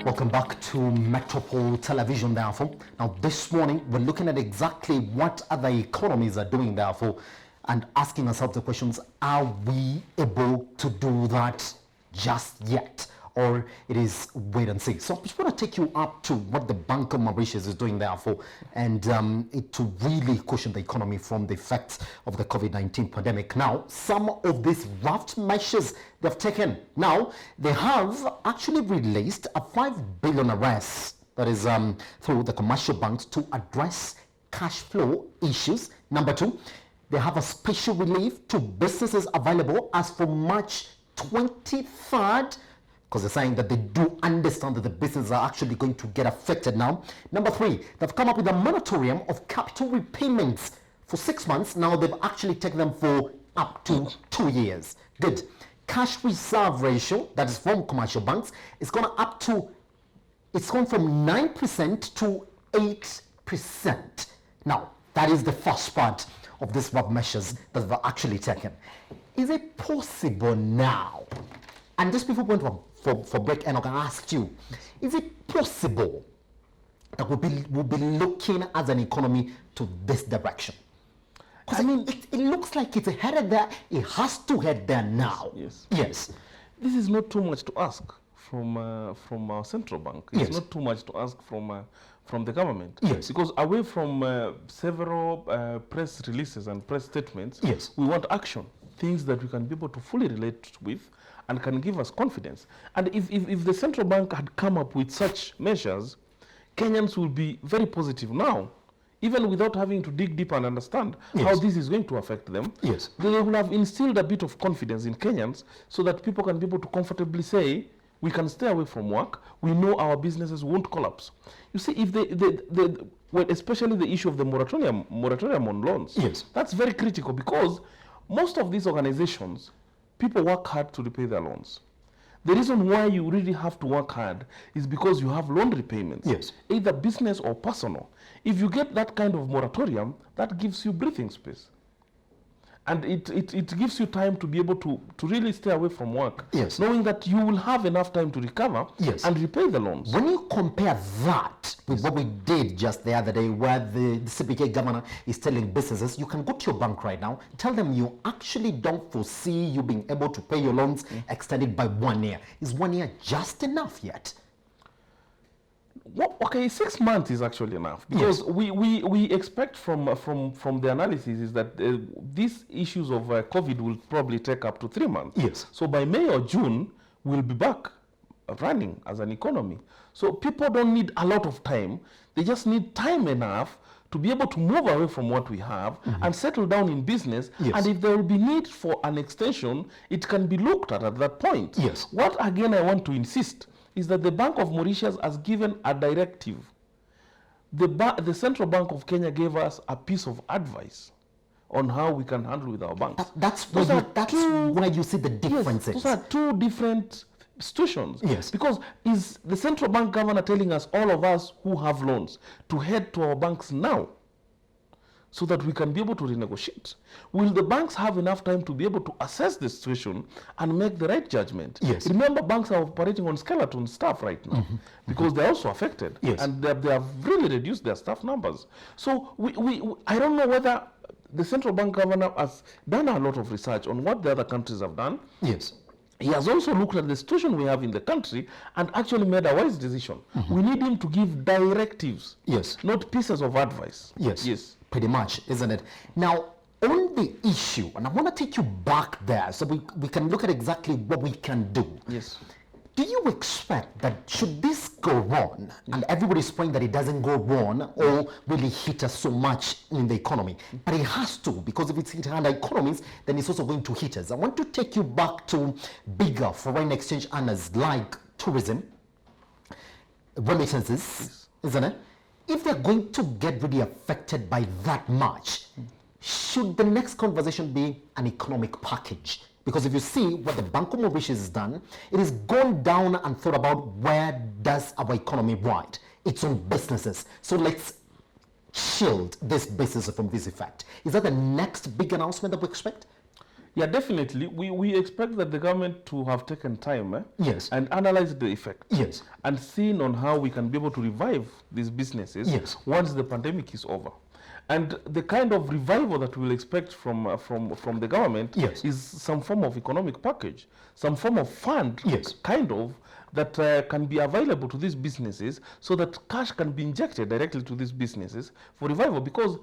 Welcome back to Metropole Television, therefore. Now, this morning, we're looking at exactly what other economies are doing, therefore, and asking ourselves the questions, are we able to do that just yet? Or it is wait and see. So I just want to take you up to what the Bank of Mauritius is doing, therefore, and to really cushion the economy from the effects of the COVID-19 pandemic. Now, some of these raft measures they've taken. Now, they have actually released a 5 billion arrest, that is through the commercial banks, to address cash flow issues. Number two, they have a special relief to businesses available as from March 23rd, because they're saying that they do understand that the businesses are actually going to get affected now. Number three, they've come up with a moratorium of capital repayments for 6 months. Now they've actually taken them for up to 2 years. Good. Cash reserve ratio, that is from commercial banks, it's gone from 9% to 8%. Now, that is the first part of these rough measures that they've actually taken. Is it possible now? And just before going for break, Enoch, I asked you, is it possible that we'll be looking as an economy to this direction? Because I mean, it looks like it's headed there. It has to head there now. Yes. Yes. This is not too much to ask from our central bank. It's Yes. not too much to ask from the government. Yes. Because away from several press releases and press statements, Yes. we want action, things that we can be able to fully relate with and can give us confidence. And if the central bank had come up with such measures, Kenyans will be very positive now, even without having to dig deep and understand Yes. how this is going to affect them. Yes. They will have instilled a bit of confidence in Kenyans so that people can be able to comfortably say, we can stay away from work, we know our businesses won't collapse. You see, if well, especially the issue of the moratorium on loans, Yes. that's very critical because most of these organizations, people work hard to repay their loans. The reason why you really have to work hard is because you have loan repayments, Yes. either business or personal. If you get that kind of moratorium, that gives you breathing space. And it gives you time to be able to really stay away from work, Yes. knowing that you will have enough time to recover Yes. and repay the loans. When you compare that with what we did just the other day, where the CBK governor is telling businesses, you can go to your bank right now, tell them you actually don't foresee you being able to pay your loans extended by 1 year. Is 1 year just enough yet? Well, okay, 6 months is actually enough because we expect from the analysis is that these issues of COVID will probably take up to 3 months. Yes. So by May or June, we'll be back running as an economy. So people don't need a lot of time. They just need time enough to be able to move away from what we have and settle down in business. Yes. And if there will be need for an extension, it can be looked at that point. Yes. What again I want to insist is that the Bank of Mauritius has given a directive. The Central Bank of Kenya gave us a piece of advice on how we can handle with our banks. That's where you see the differences. Those are two different situations. Yes. Because is the central bank governor telling us, all of us who have loans, to head to our banks now so that we can be able to renegotiate? Will the banks have enough time to be able to assess the situation and make the right judgment? Yes. Remember, banks are operating on skeleton staff right now because they're also affected. Yes. And they have really reduced their staff numbers. So I don't know whether the central bank governor has done a lot of research on what the other countries have done. Yes. He has also looked at the situation we have in the country and actually made a wise decision. We need him to give directives, Yes. not pieces of advice. Yes. Yes. Pretty much, isn't it? Now, on the issue, and I want to take you back there so we can look at exactly what we can do. Yes. Do you expect that should this go on, and everybody's praying that it doesn't go on or really hit us so much in the economy, but it has to, because if it's hitting other economies, then it's also going to hit us. I want to take you back to bigger foreign exchange earners like tourism, remittances, isn't it? If they're going to get really affected by that much, should the next conversation be an economic package? Because if you see what the Bank of Mauritius has done, it has gone down and thought about where does our economy ride? It's on businesses. So let's shield this business from this effect. Is that the next big announcement that we expect? Yeah, definitely. We expect that the government to have taken time Yes. and analyzed the effect. Yes. And seen on how we can be able to revive these businesses Yes. once the pandemic is over. And the kind of revival that we'll expect from the government Yes. is some form of economic package, some form of fund, Yes. kind of, that can be available to these businesses so that cash can be injected directly to these businesses for revival. Because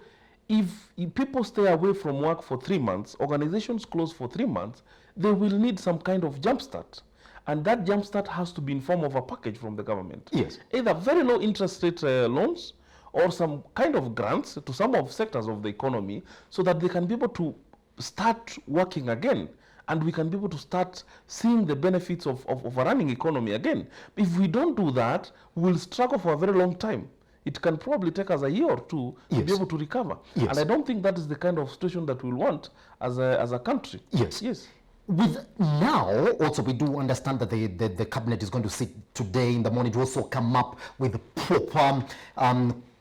if people stay away from work for 3 months, organizations close for 3 months, they will need some kind of jumpstart. And that jumpstart has to be in form of a package from the government. Yes. Either very low interest rate loans or some kind of grants to some of sectors of the economy so that they can be able to start working again. And we can be able to start seeing the benefits of a running economy again. If we don't do that, we'll struggle for a very long time. It can probably take us a year or two to Yes. be able to recover. Yes. And I don't think that is the kind of situation that we'll want as a country. Yes. Yes. With now, also we do understand that the cabinet is going to sit today in the morning to also come up with proper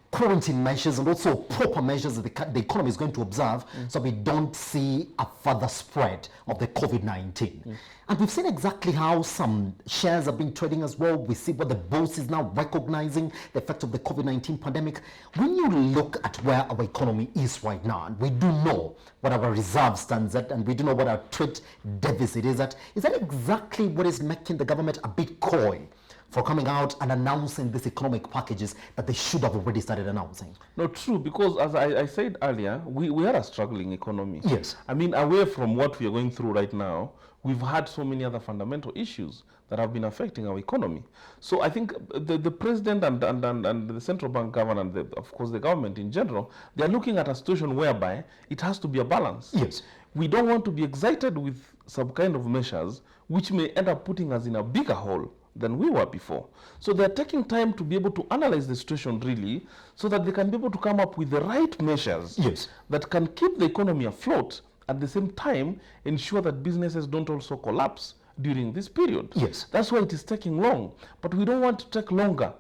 quarantine measures and also proper measures that the economy is going to observe so we don't see a further spread of the COVID-19. And we've seen exactly how some shares have been trading as well. We see what the bourse is now recognizing the effect of the COVID-19 pandemic. When you look at where our economy is right now, and we do know what our reserve stands at, and we do know what our trade deficit is at, is that exactly what is making the government a bit coy for coming out and announcing these economic packages that they should have already started announcing? No, true, because as I said earlier, we are a struggling economy. Yes. I mean, away from what we are going through right now, we've had so many other fundamental issues that have been affecting our economy. So I think the president and the central bank governor and of course the government in general, they are looking at a situation whereby it has to be a balance. Yes. We don't want to be excited with some kind of measures which may end up putting us in a bigger hole than we were before. So they're taking time to be able to analyze the situation really so that they can be able to come up with the right measures Yes. that can keep the economy afloat, at the same time ensure that businesses don't also collapse during this period. Yes. That's why it is taking long. But we don't want to take longer,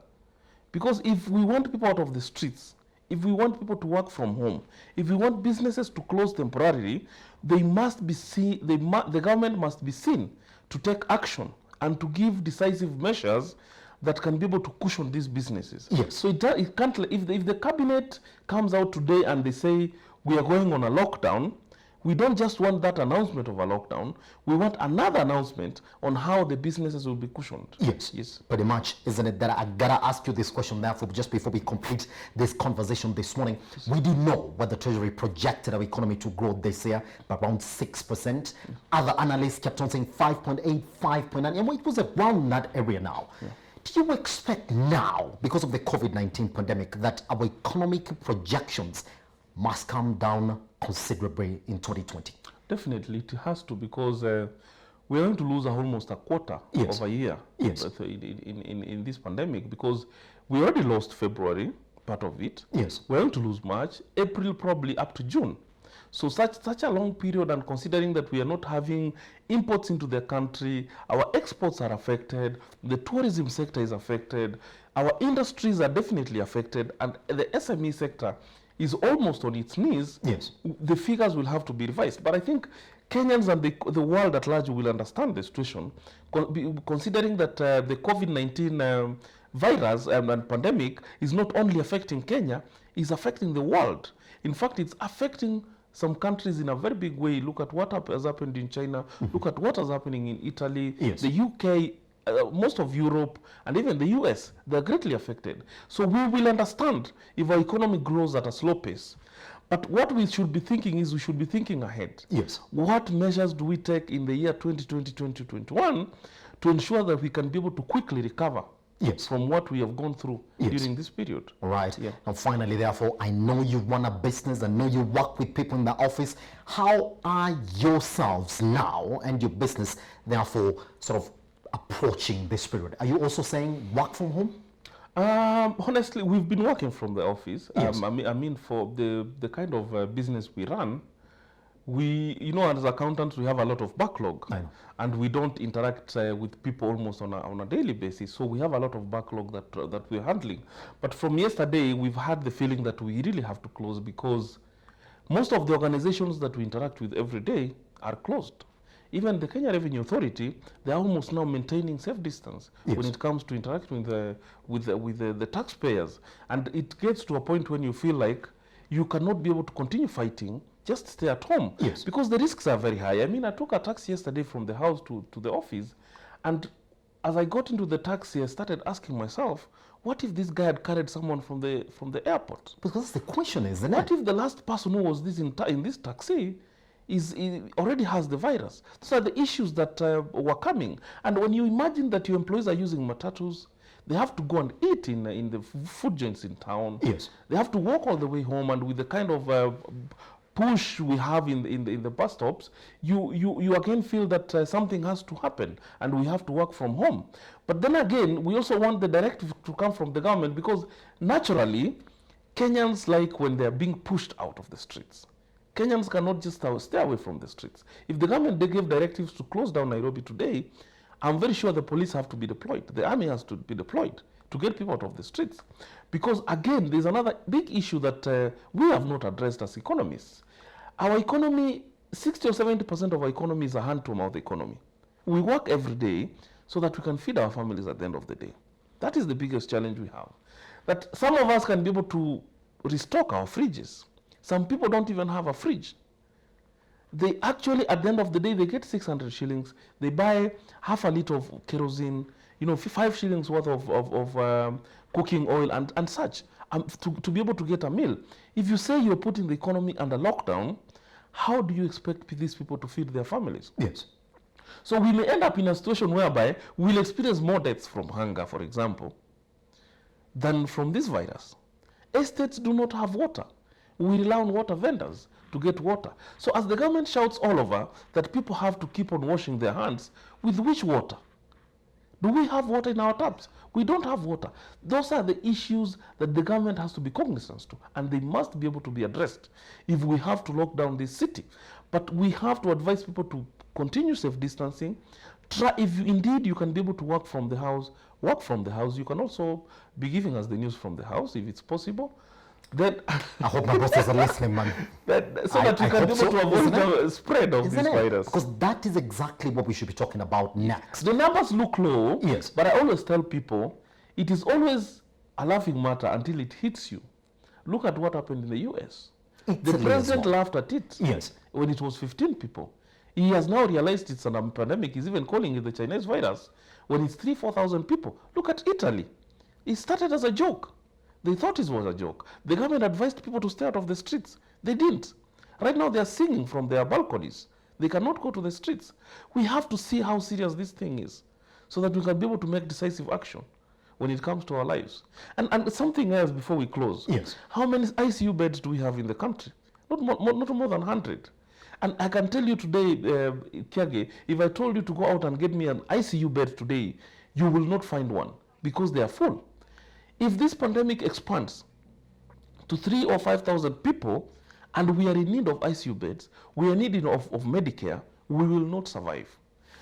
because if we want people out of the streets, if we want people to work from home, if we want businesses to close temporarily, they must be the government must be seen to take action and to give decisive measures that can be able to cushion these businesses. Yes. So it can't, if the cabinet comes out today and they say we are going on a lockdown, we don't just want that announcement of a lockdown, we want another announcement on how the businesses will be cushioned. Yes. Yes. Pretty much, isn't it, that I gotta ask you this question therefore just before we complete this conversation this morning. We do know what the Treasury projected our economy to grow this year by around 6%. Other analysts kept on saying 5.8, 5.9, and it was around that area now. Yeah. Do you expect now, because of the COVID-19 pandemic, that our economic projections must come down considerably in 2020? Definitely, it has to, because we're going to lose almost a quarter Yes. of a year Yes. in this pandemic, because we already lost February, part of it. Yes. We're going to lose March, April, probably up to June. So such a long period, and considering that we are not having imports into the country, our exports are affected, the tourism sector is affected, our industries are definitely affected, and the SME sector is almost on its knees. Yes. The figures will have to be revised. But I think Kenyans and the world at large will understand the situation, considering that the COVID-19 virus and pandemic is not only affecting Kenya, it's affecting the world. In fact, it's affecting some countries in a very big way. Look at what has happened in China. Look at what is happening in Italy, Yes. the UK, most of Europe, and even the US. They're greatly affected. So we will understand if our economy grows at a slow pace. But what we should be thinking is we should be thinking ahead. Yes. What measures do we take in the year 2020, 2021 to ensure that we can be able to quickly recover Yes. from what we have gone through Yes. during this period? Right. Yeah. And finally, therefore, I know you run a business. I know you work with people in the office. How are yourselves now and your business, therefore, sort of approaching this period? Are you also saying work from home? Honestly, we've been working from the office. Yes. I mean, for the kind of business we run, we, as accountants, we have a lot of backlog, I know. and we don't interact with people almost on a daily basis. So we have a lot of backlog that we're handling. But from yesterday, we've had the feeling that we really have to close, because most of the organizations that we interact with every day are closed. Even the Kenya Revenue Authority, they are almost now maintaining safe distance when it comes to interacting with the taxpayers. And it gets to a point when you feel like you cannot be able to continue fighting, just stay at home. Yes. Because the risks are very high. I mean, I took a taxi yesterday from the house to the office, and as I got into the taxi, I started asking myself, what if this guy had carried someone from the airport? Because that's the question, isn't What it? if the last person who was in this taxi already has the virus? Those are the issues that were coming. And when you imagine that your employees are using matatus, they have to go and eat in the food joints in town. Yes. They have to walk all the way home, and with the kind of push we have in the bus stops, you again feel that something has to happen and we have to work from home. But then again, we also want the directive to come from the government, because naturally, Kenyans like when they're being pushed out of the streets. Kenyans cannot just stay away from the streets. If the government they gave directives to close down Nairobi today, I'm very sure the police have to be deployed. The army has to be deployed to get people out of the streets. Because again, there's another big issue that we have not addressed as economists. Our economy, 60 or 70% of our economy is a hand-to-mouth economy. We work every day so that we can feed our families at the end of the day. That is the biggest challenge we have. That some of us can be able to restock our fridges. Some people don't even have a fridge. They actually, at the end of the day, they get 600 shillings. They buy half a liter of kerosene, 5 shillings worth of cooking oil and such, to be able to get a meal. If you say you're putting the economy under lockdown, how do you expect these people to feed their families? Yes. So we may end up in a situation whereby we'll experience more deaths from hunger, for example, than from this virus. Estates do not have water. We rely on water vendors to get water. So as the government shouts all over that people have to keep on washing their hands, with which water? Do we have water in our taps? We don't have water. Those are the issues that the government has to be cognizant to, and they must be able to be addressed if we have to lock down this city. But we have to advise people to continue safe distancing. If indeed you can be able to work from the house, work from the house. You can also be giving us the news from the house if it's possible. Then I hope my bosses are listening, man. So that we can be able to avoid the spread of this virus. Because that is exactly what we should be talking about next. The numbers look low, Yes. but I always tell people it is always a laughing matter until it hits you. Look at what happened in the US. The Italy president as well. laughed at it Yes. when it was 15 people. He has now realized it's a pandemic. He's even calling it the Chinese virus when it's 3,000-4,000 people. Look at Italy. It started as a joke. They thought it was a joke. The government advised people to stay out of the streets. They didn't. Right now they are singing from their balconies. They cannot go to the streets. We have to see how serious this thing is so that we can be able to make decisive action when it comes to our lives. And something else before we close. Yes. How many ICU beds do we have in the country? Not more than 100. And I can tell you today, Kiage, if I told you to go out and get me an ICU bed today, you will not find one because they are full. If this pandemic expands to 3,000 or 5,000 people and we are in need of ICU beds, we are in need of Medicare, we will not survive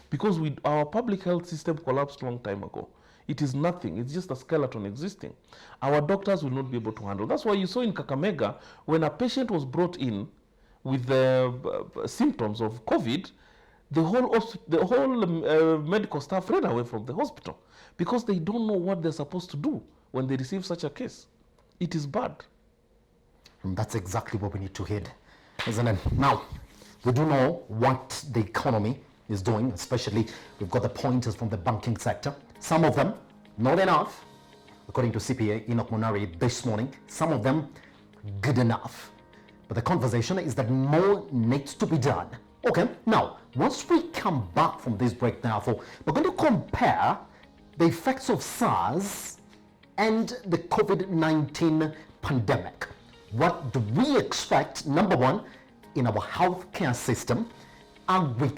because our public health system collapsed a long time ago. It is nothing. It's just a skeleton existing. Our doctors will not be able to handle. That's why you saw in Kakamega, when a patient was brought in with symptoms of COVID, the whole medical staff ran away from the hospital because they don't know what they're supposed to do when they receive such a case. It is bad. And that's exactly what we need to hit, isn't it? Now, we do know what the economy is doing, especially we've got the pointers from the banking sector. Some of them, not enough, according to CPA Enoch Monari this morning. Some of them, good enough. But the conversation is that more needs to be done. Okay, now, once we come back from this break, therefore, we're going to compare the effects of SARS and the COVID-19 pandemic. What do we expect, number one, in our healthcare system? And we